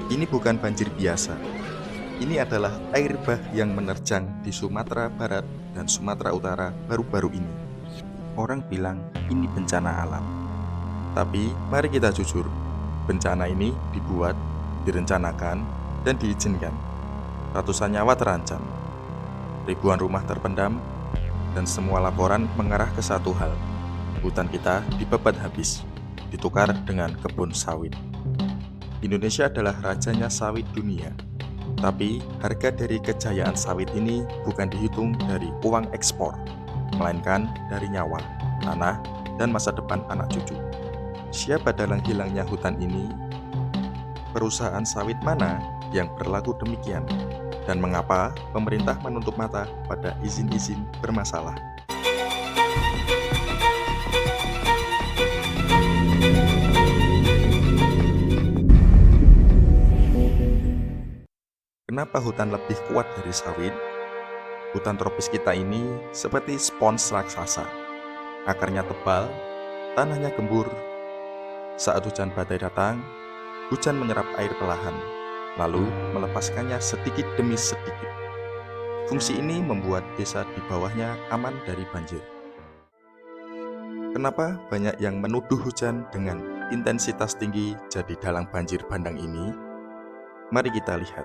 Ini bukan banjir biasa. Ini adalah air bah yang menerjang di Sumatera Barat dan Sumatera Utara baru-baru ini. Orang bilang ini bencana alam. Tapi mari kita jujur, bencana ini dibuat, direncanakan, dan diizinkan. Ratusan nyawa terancam, ribuan rumah terpendam, dan semua laporan mengarah ke satu hal. Hutan kita dibabat habis, ditukar dengan kebun sawit. Indonesia adalah rajanya sawit dunia. Tapi harga dari kejayaan sawit ini bukan dihitung dari uang ekspor, melainkan dari nyawa, tanah, dan masa depan anak cucu. Siapa dalang hilangnya hutan ini? Perusahaan sawit mana yang berlaku demikian? Dan mengapa pemerintah menutup mata pada izin-izin bermasalah? Kenapa hutan lebih kuat dari sawit? Hutan tropis kita ini seperti spons raksasa. Akarnya tebal, tanahnya gembur. Saat hujan badai datang, hujan menyerap air perlahan, lalu melepaskannya sedikit demi sedikit. Fungsi ini membuat desa di bawahnya aman dari banjir. Kenapa banyak yang menuduh hujan dengan intensitas tinggi jadi dalang banjir bandang ini? Mari kita lihat.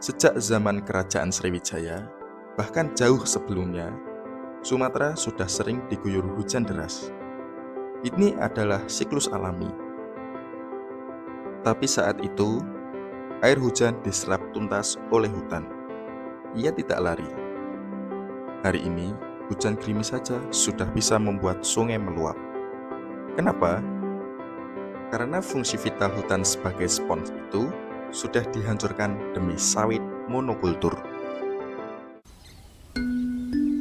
Sejak zaman Kerajaan Sriwijaya, bahkan jauh sebelumnya, Sumatera sudah sering diguyur hujan deras. Ini adalah siklus alami. Tapi saat itu, air hujan diserap tuntas oleh hutan. Ia tidak lari. Hari ini, hujan gerimis saja sudah bisa membuat sungai meluap. Kenapa? Karena fungsi vital hutan sebagai spons itu sudah dihancurkan demi sawit monokultur.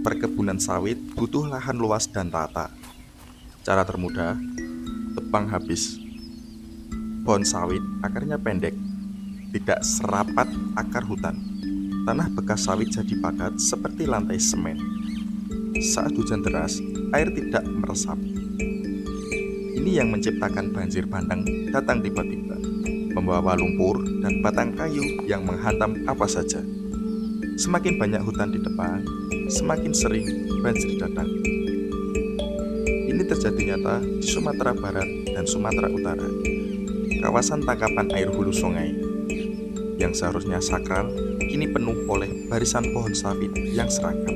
Perkebunan sawit butuh lahan luas dan rata. Cara termudah, tebang habis. Pohon sawit akarnya pendek, tidak serapat akar hutan. Tanah bekas sawit jadi padat seperti lantai semen. Saat hujan deras, air tidak meresap. Ini yang menciptakan banjir bandang datang tiba-tiba, membawa lumpur dan batang kayu yang menghantam apa saja. Semakin banyak hutan di depan, semakin sering banjir datang. Ini terjadi nyata di Sumatera Barat dan Sumatera Utara. Kawasan tangkapan air hulu sungai yang seharusnya sakral kini penuh oleh barisan pohon sawit yang seragam.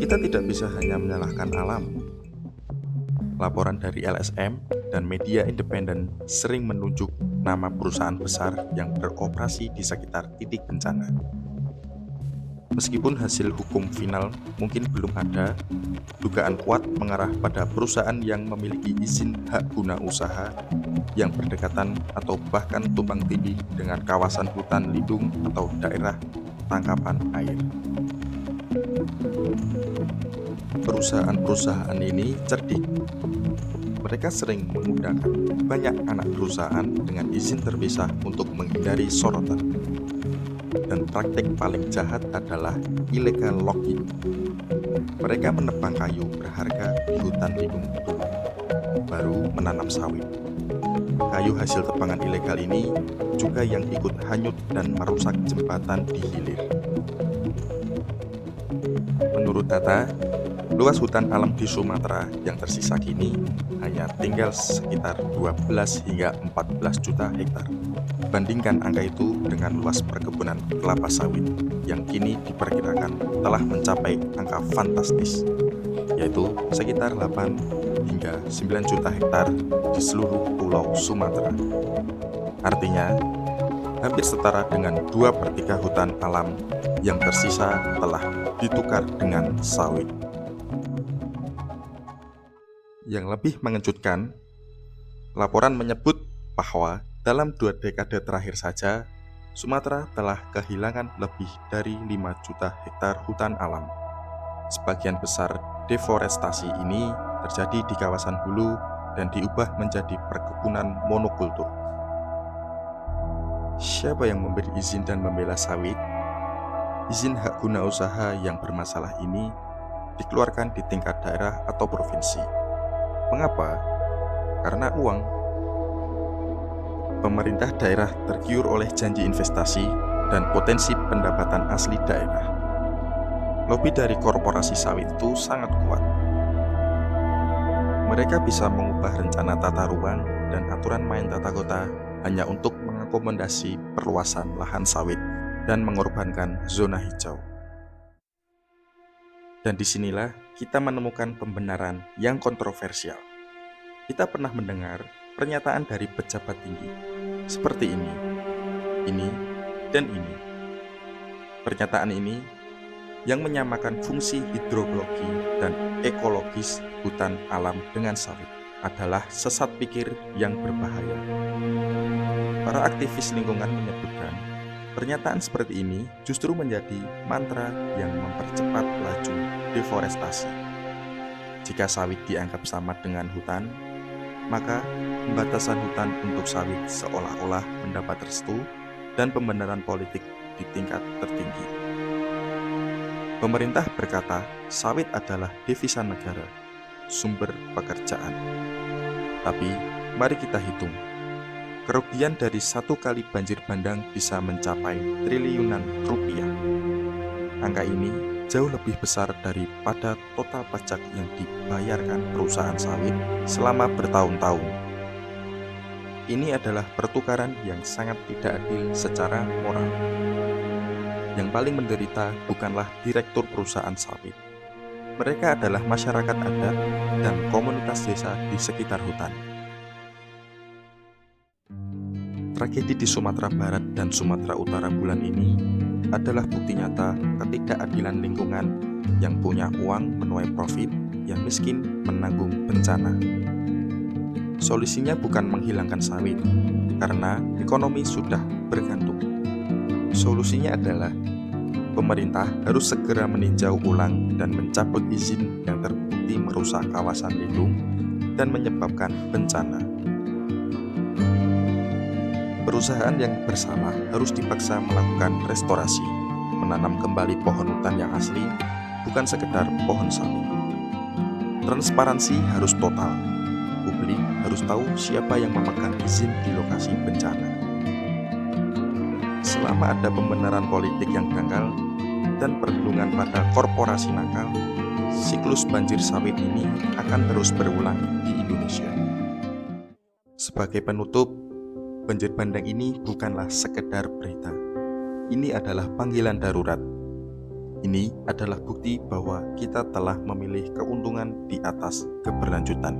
Kita tidak bisa hanya menyalahkan alam. Laporan dari LSM dan media independen sering menunjuk nama perusahaan besar yang beroperasi di sekitar titik bencana. Meskipun hasil hukum final mungkin belum ada, dugaan kuat mengarah pada perusahaan yang memiliki izin hak guna usaha yang berdekatan atau bahkan tumpang tindih dengan kawasan hutan lindung atau daerah tangkapan air. Perusahaan-perusahaan ini cerdik. Mereka sering menggunakan banyak anak perusahaan dengan izin terpisah untuk menghindari sorotan. Dan praktik paling jahat adalah illegal logging. Mereka menebang kayu berharga di hutan lindung dulu, baru menanam sawit. Kayu hasil tebangan ilegal ini juga yang ikut hanyut dan merusak jembatan di hilir. Menurut data, luas hutan alam di Sumatera yang tersisa kini hanya tinggal sekitar 12 hingga 14 juta hektar. Bandingkan angka itu dengan luas perkebunan kelapa sawit yang kini diperkirakan telah mencapai angka fantastis, yaitu sekitar 8 hingga 9 juta hektar di seluruh pulau Sumatera. Artinya, hampir setara dengan 2/3 hutan alam yang tersisa telah ditukar dengan sawit. Yang lebih mengejutkan, laporan menyebut bahwa dalam 2 dekade terakhir saja, Sumatera telah kehilangan lebih dari 5 juta hektar hutan alam. Sebagian besar deforestasi ini terjadi di kawasan hulu dan diubah menjadi perkebunan monokultur. Siapa yang memberi izin dan membela sawit? Izin hak guna usaha yang bermasalah ini dikeluarkan di tingkat daerah atau provinsi. Mengapa? Karena uang. Pemerintah daerah tergiur oleh janji investasi dan potensi pendapatan asli daerah. Lobi dari korporasi sawit itu sangat kuat. Mereka bisa mengubah rencana tata ruang dan aturan main tata kota hanya untuk mengakomodasi perluasan lahan sawit dan mengorbankan zona hijau. Dan disinilah kita menemukan pembenaran yang kontroversial. Kita pernah mendengar pernyataan dari pejabat tinggi seperti ini, dan ini. Pernyataan ini yang menyamakan fungsi hidrologi dan ekologis hutan alam dengan sawit adalah sesat pikir yang berbahaya. Para aktivis lingkungan menyebutkan pernyataan seperti ini justru menjadi mantra yang mempercepat laju deforestasi. Jika sawit dianggap sama dengan hutan, maka pembatasan hutan untuk sawit seolah-olah mendapat restu dan pembenaran politik di tingkat tertinggi. Pemerintah berkata sawit adalah devisa negara, sumber pekerjaan. Tapi mari kita hitung. Kerugian dari satu kali banjir bandang bisa mencapai triliunan rupiah. Angka ini jauh lebih besar daripada total pajak yang dibayarkan perusahaan sawit selama bertahun-tahun. Ini adalah pertukaran yang sangat tidak adil secara moral. Yang paling menderita bukanlah direktur perusahaan sawit. Mereka adalah masyarakat adat dan komunitas desa di sekitar hutan. Tragedi di Sumatera Barat dan Sumatera Utara bulan ini adalah bukti nyata ketidakadilan lingkungan yang punya uang menuai profit, yang miskin menanggung bencana. Solusinya bukan menghilangkan sawit, karena ekonomi sudah bergantung. Solusinya adalah pemerintah harus segera meninjau ulang dan mencabut izin yang terbukti merusak kawasan lindung dan menyebabkan bencana. Perusahaan yang bersalah harus dipaksa melakukan restorasi, menanam kembali pohon hutan yang asli, bukan sekedar pohon sawit. Transparansi harus total. Publik harus tahu siapa yang memegang izin di lokasi bencana. Selama ada pembenaran politik yang dangkal dan perlindungan pada korporasi nakal, siklus banjir sawit ini akan terus berulang di Indonesia. Sebagai penutup, banjir bandang ini bukanlah sekedar berita. Ini adalah panggilan darurat. Ini adalah bukti bahwa kita telah memilih keuntungan di atas keberlanjutan.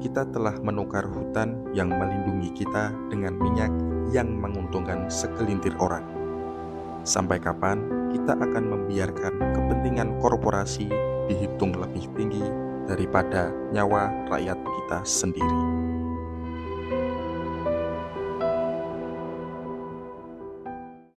Kita telah menukar hutan yang melindungi kita dengan minyak yang menguntungkan segelintir orang. Sampai kapan kita akan membiarkan kepentingan korporasi dihitung lebih tinggi daripada nyawa rakyat kita sendiri?